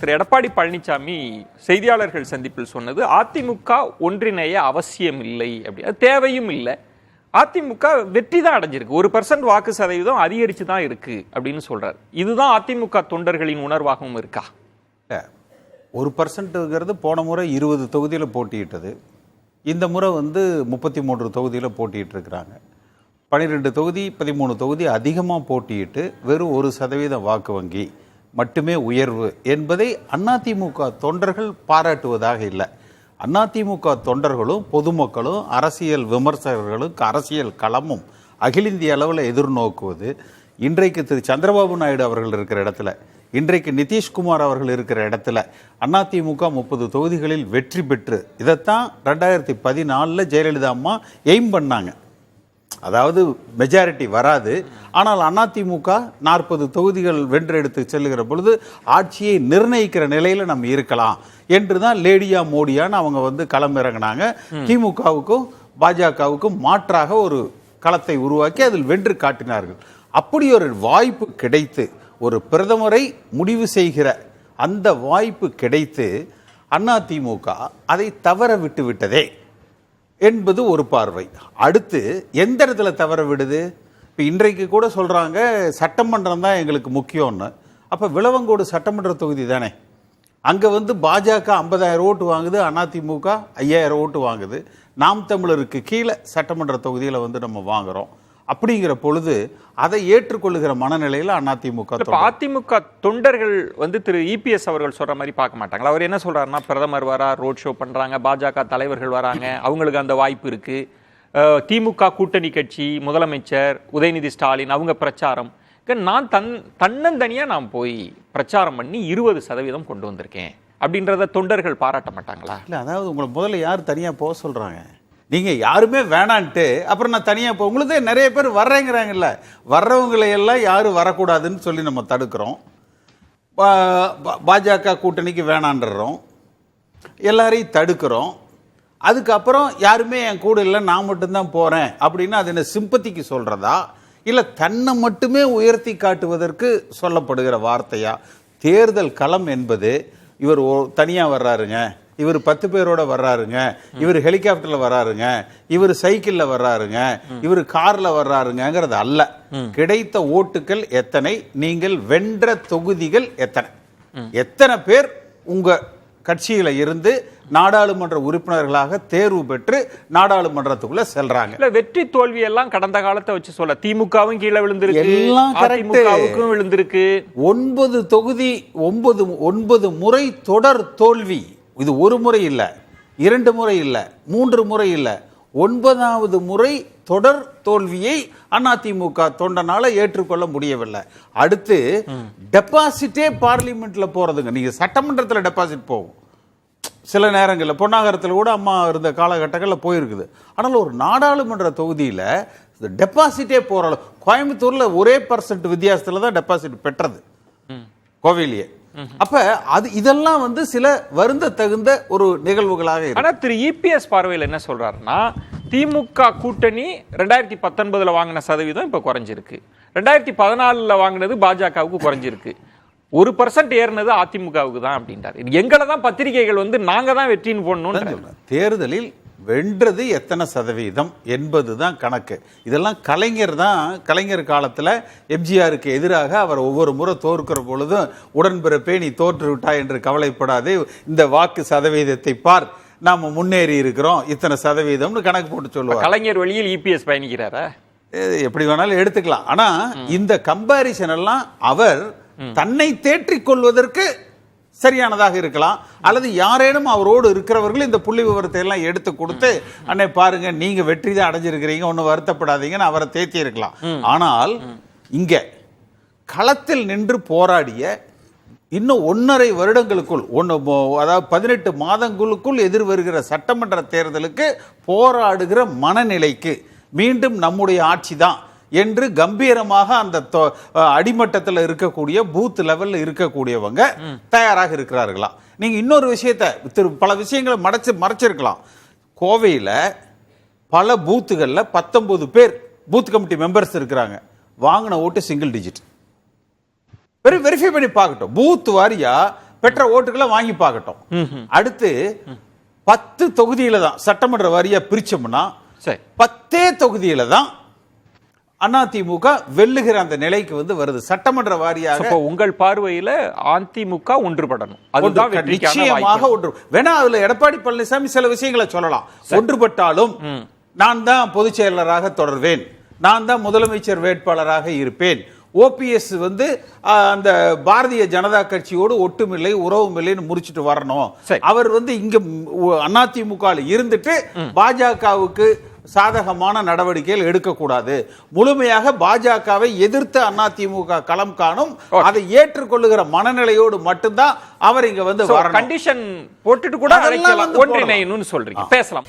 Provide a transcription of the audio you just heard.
திரு எடப்பாடி பழனிசாமி செய்தியாளர்கள் சந்திப்பில் சொன்னது அதிமுக ஒன்றிணைய அவசியம் இல்லை, அப்படி அது தேவையும் இல்லை. அதிமுக வெற்றி தான் அடைஞ்சிருக்கு, 1% வாக்கு சதவீதம் அதிகரிச்சு தான் இருக்கு அப்படின்னு சொல்றாரு. இதுதான் அதிமுக தொண்டர்களின் உணர்வாகவும் இருக்கா? 1%ங்கிறது போன முறை 20 தொகுதியில் போட்டியிட்டது. இந்த முறை 33 தொகுதியில் போட்டிட்டு இருக்கிறாங்க. 12 தொகுதி 13 தொகுதி அதிகமாக போட்டியிட்டு வெறும் 1% வாக்கு வங்கி மட்டுமே உயர்வு என்பதை அதிமுக தொண்டர்கள் பாராட்டுவதாக இல்லை. அதிமுக தொண்டர்களும் பொதுமக்களும் அரசியல் விமர்சகர்களும் அரசியல் களமும் அகில இந்திய அளவில் எதிர்நோக்குவது இன்றைக்கு திரு சந்திரபாபு நாயுடு அவர்கள் இருக்கிற இடத்துல, இன்றைக்கு நிதிஷ்குமார் அவர்கள் இருக்கிற இடத்துல அதிமுக 30 தொகுதிகளில் வெற்றி பெற்று இதைத்தான் 2014 ஜெயலலிதா அம்மா எய்ம் பண்ணாங்க. அதாவது மெஜாரிட்டி வராது, ஆனால் அதிமுக 40 தொகுதிகள் வென்றெடுத்து செல்லுகிற பொழுது ஆட்சியை நிர்ணயிக்கிற நிலையில நம்ம இருக்கலாம் என்று தான் லேடியா மோடியான்னு அவங்க களமிறங்கினாங்க. திமுகவுக்கும் பாஜகவுக்கும் மாற்றாக ஒரு களத்தை உருவாக்கி அதில் வென்று காட்டினார்கள். அப்படி ஒரு வாய்ப்பு கிடைத்து ஒரு பிரதமரை முடிவு செய்கிற அந்த வாய்ப்பு கிடைத்து அதிமுக அதை தவற விட்டு விட்டதே என்பது ஒரு பார்வை. அடுத்து எந்த இடத்துல தவற விடுது? இப்போ இன்றைக்கு கூட சொல்றாங்க சட்டமன்றம் தான் எங்களுக்கு முக்கியம்னு. அப்போ விளவங்கோடு சட்டமன்ற தொகுதி தானே, அங்கே பாஜக 50,000 ஓட்டு வாங்குது, அதிமுக 5,000 ஓட்டு வாங்குது. நாம் தமிழருக்கு கீழே சட்டமன்ற தொகுதியில் நம்ம வாங்குறோம். அப்படிங்கிற பொழுது அதை ஏற்றுக்கொள்ளுகிற மனநிலையில் அதிமுக தொண்டர்கள் திரு இபிஎஸ் அவர்கள் சொல்ற மாதிரி பார்க்க மாட்டாங்களா? அவர் என்ன சொல்றாருன்னா, பிரதமர் வரா, ரோட் ஷோ பண்றாங்க, பாஜக தலைவர்கள் வராங்க, அவங்களுக்கு அந்த வாய்ப்பு இருக்கு. திமுக கூட்டணி கட்சி முதலமைச்சர் உதயநிதி ஸ்டாலின் அவங்க பிரச்சாரம், நான் தன்னந்தனியா நான் போய் பிரச்சாரம் பண்ணி 20% கொண்டு வந்திருக்கேன் அப்படின்றத தொண்டர்கள் பாராட்ட மாட்டாங்களா? இல்லை, அதாவது உங்களை முதல்ல யார் தனியா போக சொல்றாங்க? நீங்க யாருமே வேணான்ட்டு அப்புறம் நான் தனியா போ, உங்களுக்கு நிறைய பேர் வர்றேங்கிறாங்கல்ல, வர்றவங்களை எல்லாம் யாரும் வரக்கூடாதுன்னு சொல்லி நம்ம தடுக்கிறோம். பாஜக கூட்டணிக்கு வேணான்றோம், எல்லாரையும் தடுக்கிறோம். அதுக்கப்புறம் யாருமே என் கூட இல்லை, நான் மட்டும்தான் போறேன் அப்படின்னு அது என்ன சிம்பத்திக்கு சொல்றதா இல்லை தன்னை மட்டுமே உயர்த்தி காட்டுவதற்கு சொல்லப்படுகிற வார்த்தையா? தேர்தல் களம் என்பது இவர் தனியா வர்றாருங்க, இவர் 10 பேரோட வர்றாருங்க, இவர் ஹெலிகாப்டர்ல வர்றாருங்க, இவர் சைக்கிள்ல வர்றாருங்க, இவர் கார்ல வர்றாருங்கிறது அல்ல. கிடைத்த ஓட்டுகள் எத்தனை, நீங்கள் வென்ற தொகுதிகள் எத்தனை, எத்தனை பேர் உங்க கட்சியில இருந்து நாடாளுமன்ற உறுப்பினர்களாக தேர்வு பெற்று நாடாளுமன்றத்துக்குள்ள செல்றாங்க. இல்ல, வெற்றி தோல்வி எல்லாம் கடந்த காலத்தை வச்சு சொல்ல, திமுகவும் கீழே விழுந்திருக்கு, அதிமுகவுக்கும் விழுந்திருக்கு. 9 தொகுதி 9 முறை தொடர் தோல்வி. இது ஒரு முறை இல்ல, 2 முறை இல்ல, 3 முறை இல்ல, 9வது முறை தொடர் தோல்வியை அதிமுக தொண்டனால ஏற்றுக்கொள்ள முடியவில்லை. அடுத்து டெபாசிட்டே பார்லிமெண்ட்ல போறதுங்க. நீங்க சட்டமன்றத்தில் டெபாசிட் போகும் சில நேரங்களில், பொன்னாகரத்தில் கூட அம்மா இருந்த காலகட்டங்களில் போயிருக்குது. ஆனால் ஒரு நாடாளுமன்ற தொகுதியில் டெபாசிட்டே போற, கோயம்புத்தூர்ல ஒரே % வித்தியாசத்துல தான் டெபாசிட் பெற்றது கோவிலியே. அப்ப அது இதெல்லாம் சில வருந்த தகுந்த ஒரு நிகழ்வுகளாக இருக்கு. ஆனா திரு இபிஎஸ் பார்வையில் என்ன சொல்றாருன்னா, திமுக கூட்டணி 2019 வாங்கின சதவீதம் இப்ப குறைஞ்சிருக்கு, 2014 வாங்கினது பாஜகவுக்கு குறைஞ்சிருக்கு, 1% ஏறினது அதிமுகவுக்கு தான் அப்படின்றாரு. எங்களை தான் பத்திரிகைகள் நாங்க தான் வெற்றின்னு போடணும். தேர்தலில் வென்றது எத்தனை சதவீதம் என்பதுதான் கணக்கு. இதெல்லாம் கலைஞர் காலத்தில் எம்ஜிஆருக்கு எதிராக அவர் ஒவ்வொரு முறை தோற்கிற பொழுதும் உடன்பிறப்பே நீ தோற்று விட்டாய் என்று கவலைப்படாதே, இந்த வாக்கு சதவீதத்தை பார், நாம முன்னேறி இருக்கிறோம் இத்தனை சதவீதம்னு கணக்கு போட்டு சொல்லுவார். கலைஞர் வழியில் இபிஎஸ் பயணிக்கிறாரா? எப்படி வேணாலும் எடுத்துக்கலாம். ஆனா இந்த கம்பாரிசன் எல்லாம் அவர் தன்னை தேற்றிக் கொள்வதற்கு சரியானதாக இருக்கலாம், அல்லது யாரேனும் அவரோடு இருக்கிறவர்கள் இந்த புள்ளி விவரத்தை எல்லாம் எடுத்து கொடுத்து, அன்னை பாருங்க நீங்க வெற்றி தான் அடைஞ்சிருக்கிறீங்க, ஒன்னும் வருத்தப்படாதீங்கன்னு அவரை தேத்தி இருக்கலாம். ஆனால் இங்க களத்தில் நின்று போராடிய இன்னும் 1.5 வருடங்களுக்குள், அதாவது 18 மாதங்களுக்குள் எதிர்வருகிற சட்டமன்ற தேர்தலுக்கு போராடுகிற மனநிலைக்கு மீண்டும் நம்முடைய ஆட்சி தான் என்று கம்பீரமாக அந்த அடிமட்டத்தில் இருக்கக்கூடிய பூத் லெவல்ல இருக்கக்கூடியவங்க தயாராக இருக்கிறார்களா? நீங்க இன்னொரு விஷயத்தை பல விஷயங்களை மறைச்சிருக்கலாம். கோவையில் பல பூத்துகள்ல 19 பேர் பூத் கமிட்டி மெம்பர்ஸ் இருக்கிறாங்க, வாங்கின ஓட்டு சிங்கிள் டிஜிட். வெரிஃபை பண்ணி பார்க்கட்டும். பூத் வாரியா பெற்ற ஓட்டுகளை வாங்கி பார்க்கட்டும். அடுத்து 10 தொகுதியில தான் சட்டமன்ற வாரியா பிரிச்சோம்னா சரி 10 தொகுதியில தான் அதிமுக வெல்லுகிற அந்த நிலைக்கு வந்து வருது. சட்டமன்ற வாரியாக அப்போ உங்கள் பார்வையில அதிமுக ஒன்றுபடணும், அதுதான் வெற்றிக்கான நிச்சயமாக வாய்ப்பு. ஒன்று வேணா. அதுல எடப்பாடி பழனிசாமி சில விஷயங்களை சொல்லலாம். ஒன்றுபட்டாலும் நான் தான் பொதுச் செயலராக தொடர்வேன், நான் தான் முதலமைச்சர் வேட்பாளராக இருப்பேன், ஓபிஎஸ் வந்து அந்த பாரதிய ஜனதா கட்சியோடு ஒட்டுமில்லை உறவுமில்லைன்னு முடிச்சிட்டு வரணும், சரி. அவர் வந்து இங்க அதிமுக இருந்துட்டு பாஜகவுக்கு சாதகமான நடவடிக்கைகள் எடுக்கக்கூடாது, முழுமையாக பாஜகவை எதிர்த்து அதிமுக களம் காணும், அதை ஏற்றுக்கொள்ளுகிற மனநிலையோடு மட்டும்தான் அவர் இங்க வந்து வரணும். கண்டிஷன் போட்டுட்டு கூட அதெல்லாம் அழைக்கலாம், வந்து ஒன்றிணையணும்னு சொல்றீங்க. பேசலாம்.